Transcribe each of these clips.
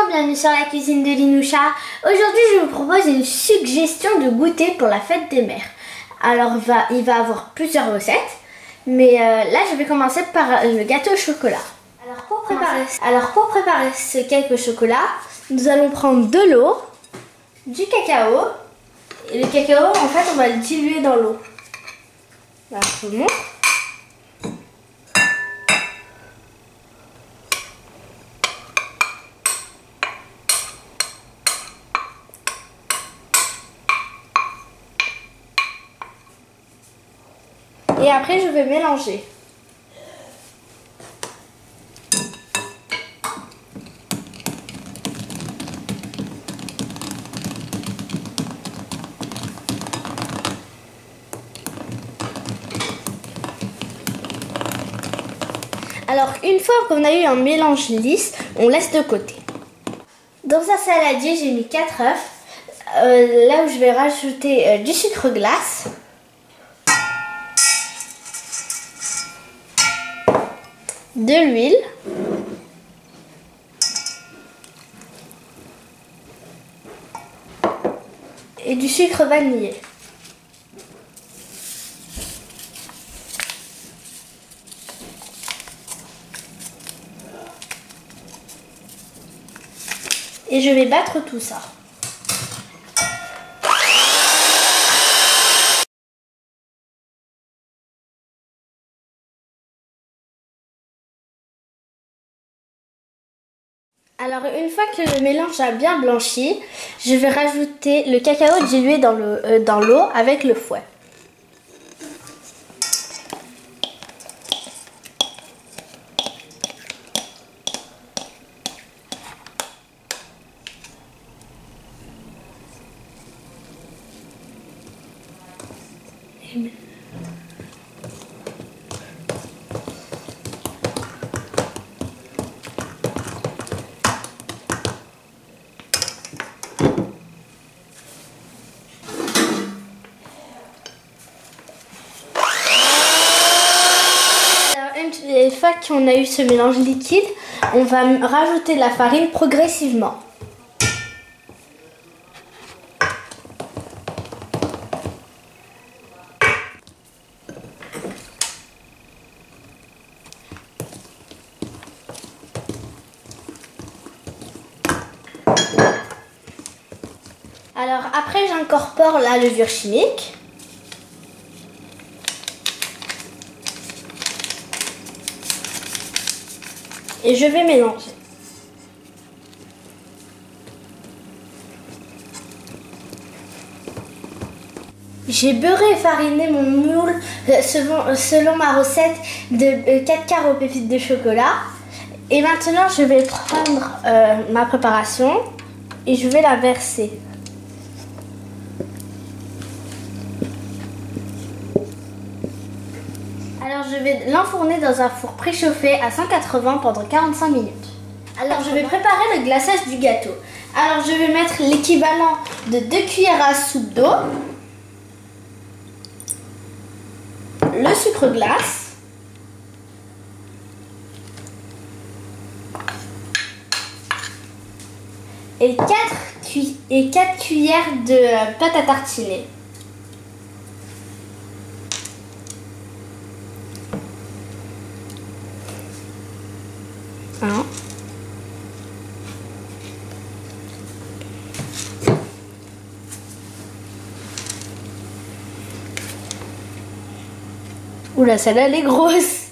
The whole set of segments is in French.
bienvenue sur la cuisine de Linoucha. Aujourd'hui je vous propose une suggestion de goûter pour la fête des mères. Alors il va avoir plusieurs recettes, mais là je vais commencer par le gâteau au chocolat. Alors pour préparer ce cake au chocolat, nous allons prendre de l'eau, du cacao, et le cacao en fait on va le diluer dans l'eau. Là je vous montre. Et après, je vais mélanger. Alors, une fois qu'on a eu un mélange lisse, on laisse de côté. Dans un saladier, j'ai mis 4 œufs. Là où je vais rajouter du sucre glace. De l'huile, et du sucre vanillé. Et je vais battre tout ça. Alors une fois que le mélange a bien blanchi, je vais rajouter le cacao dilué dans l'eau avec le fouet. Une fois qu'on a eu ce mélange liquide, on va rajouter la farine progressivement. Alors après j'incorpore la levure chimique. Et je vais mélanger. J'ai beurré et fariné mon moule selon ma recette de 4 quarts aux pépites de chocolat. Et maintenant je vais prendre ma préparation et je vais la verser. Alors je vais l'enfourner dans un four préchauffé à 180 pendant 45 minutes. Alors je vais préparer le glaçage du gâteau. Alors je vais mettre l'équivalent de 2 cuillères à soupe d'eau, le sucre glace, et 4 cuillères de pâte à tartiner. Oula, celle-là, elle est grosse.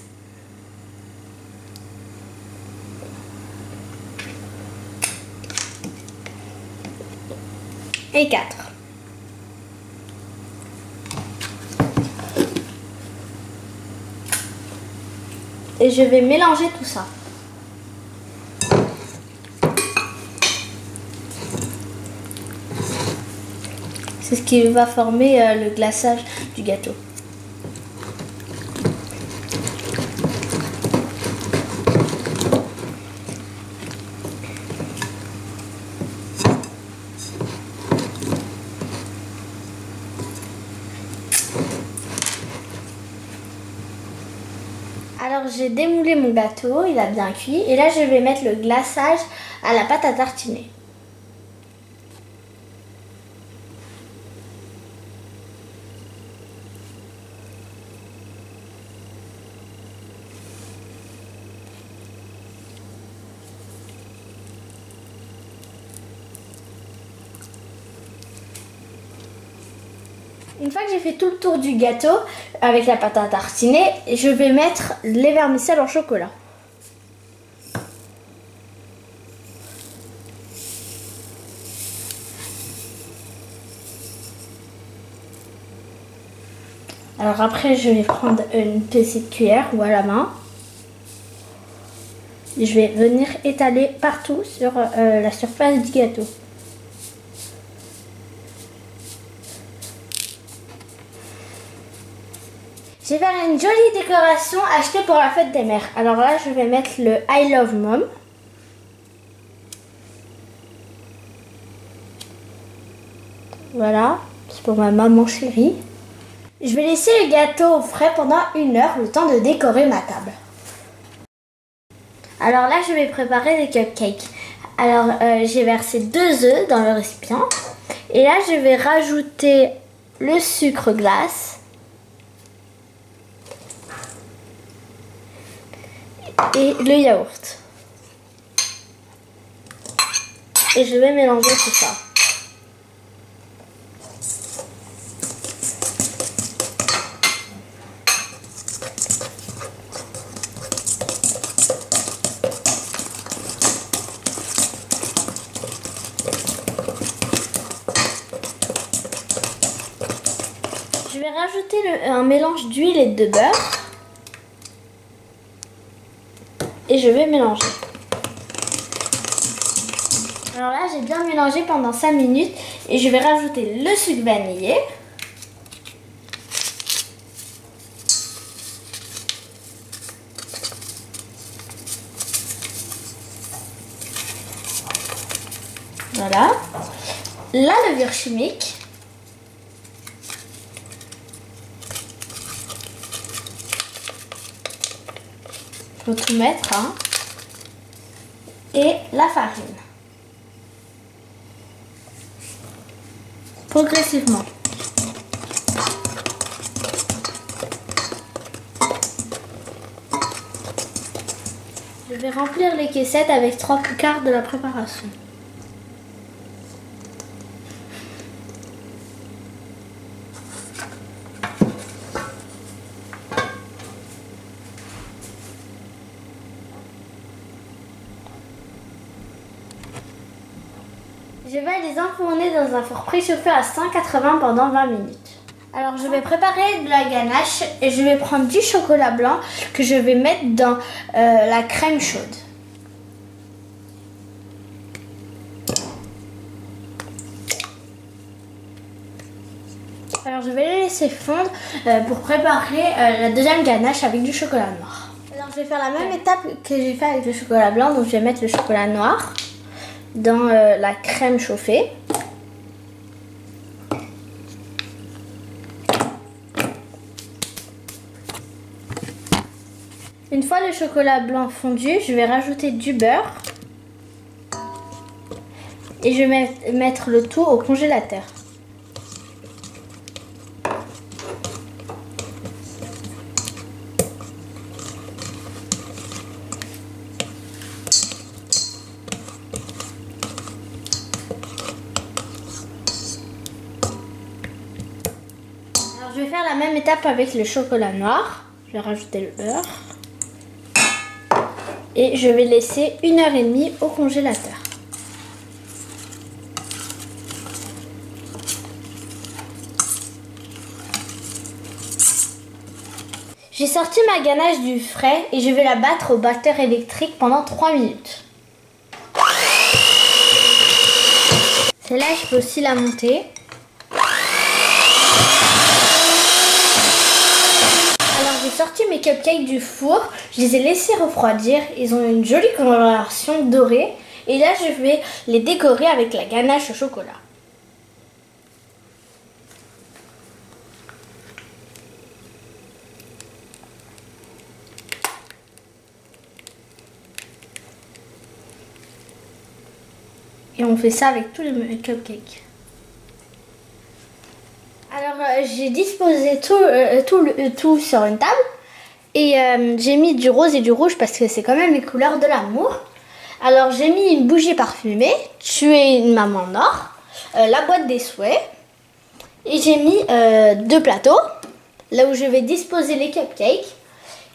Et 4. Et je vais mélanger tout ça. C'est ce qui va former le glaçage du gâteau. Alors j'ai démoulé mon gâteau, il a bien cuit. Et là je vais mettre le glaçage à la pâte à tartiner. Une fois que j'ai fait tout le tour du gâteau avec la pâte à tartiner, je vais mettre les vermicelles en chocolat. Alors après, je vais prendre une petite cuillère ou à la main. Et je vais venir étaler partout sur la surface du gâteau. Je vais faire une jolie décoration achetée pour la fête des mères. Alors là, je vais mettre le I Love Mom. Voilà, c'est pour ma maman chérie. Je vais laisser le gâteau au frais pendant 1 heure, le temps de décorer ma table. Alors là, je vais préparer des cupcakes. Alors, j'ai versé 2 œufs dans le récipient. Et là, je vais rajouter le sucre glace. Et le yaourt. Et je vais mélanger tout ça. Je vais rajouter un mélange d'huile et de beurre. Et je vais mélanger. Alors là, j'ai bien mélangé pendant 5 minutes et je vais rajouter le sucre vanillé. Voilà. La levure chimique. Faut tout mettre, hein. Et la farine. Progressivement. Je vais remplir les caissettes avec 3/4 de la préparation. Je vais les enfourner dans un four préchauffé à 180 pendant 20 minutes. Alors je vais préparer de la ganache et je vais prendre du chocolat blanc que je vais mettre dans la crème chaude. Alors je vais les laisser fondre pour préparer la deuxième ganache avec du chocolat noir. Alors je vais faire la même étape que j'ai fait avec le chocolat blanc, donc je vais mettre le chocolat noir dans la crème chauffée. Une fois le chocolat blanc fondu, je vais rajouter du beurre et je vais mettre le tout au congélateur. Alors je vais faire la même étape avec le chocolat noir. Je vais rajouter le beurre. Et je vais laisser 1h30 au congélateur. J'ai sorti ma ganache du frais et je vais la battre au batteur électrique pendant 3 minutes. Celle-là, je peux aussi la monter. J'ai sorti mes cupcakes du four, je les ai laissés refroidir, ils ont une jolie coloration dorée et là je vais les décorer avec la ganache au chocolat. on fait ça avec tous les cupcakes. Alors j'ai disposé tout sur une table et j'ai mis du rose et du rouge parce que c'est quand même les couleurs de l'amour. Alors j'ai mis une bougie parfumée, tu es une maman en or, la boîte des souhaits et j'ai mis 2 plateaux là où je vais disposer les cupcakes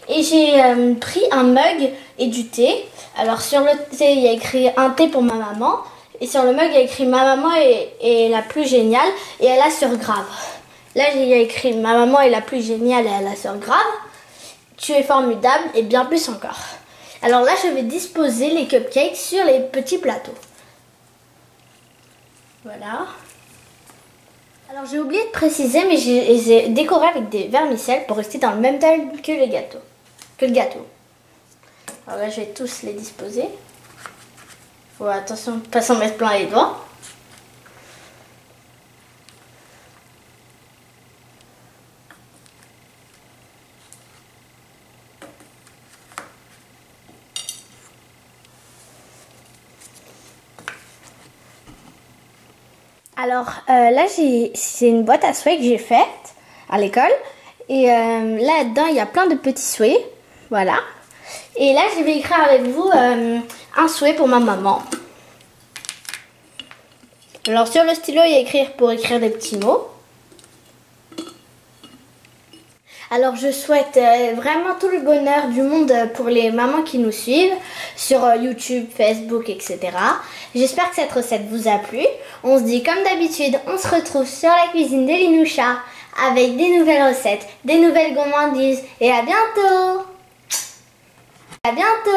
et j'ai pris un mug et du thé. Alors sur le thé il y a écrit un thé pour ma maman et sur le mug il y a écrit ma maman est la plus géniale et elle a sur grave. Là il y a écrit ma maman est la plus géniale et elle a sur grave, tu es formidable et bien plus encore. Alors là, je vais disposer les cupcakes sur les petits plateaux. Voilà. Alors j'ai oublié de préciser, mais je les ai décorés avec des vermicelles pour rester dans le même thème que le gâteau. Alors là, je vais tous les disposer. Faut attention, pas s'en mettre plein les doigts. Alors là, c'est une boîte à souhaits que j'ai faite à l'école. Et là-dedans, il y a plein de petits souhaits. Voilà. Et là, je vais écrire avec vous un souhait pour ma maman. Alors sur le stylo, il y a écrire pour écrire des petits mots. Alors je souhaite vraiment tout le bonheur du monde pour les mamans qui nous suivent sur YouTube, Facebook, etc. J'espère que cette recette vous a plu. On se dit comme d'habitude, on se retrouve sur la cuisine de Linoucha avec des nouvelles recettes, des nouvelles gourmandises et à bientôt. À bientôt.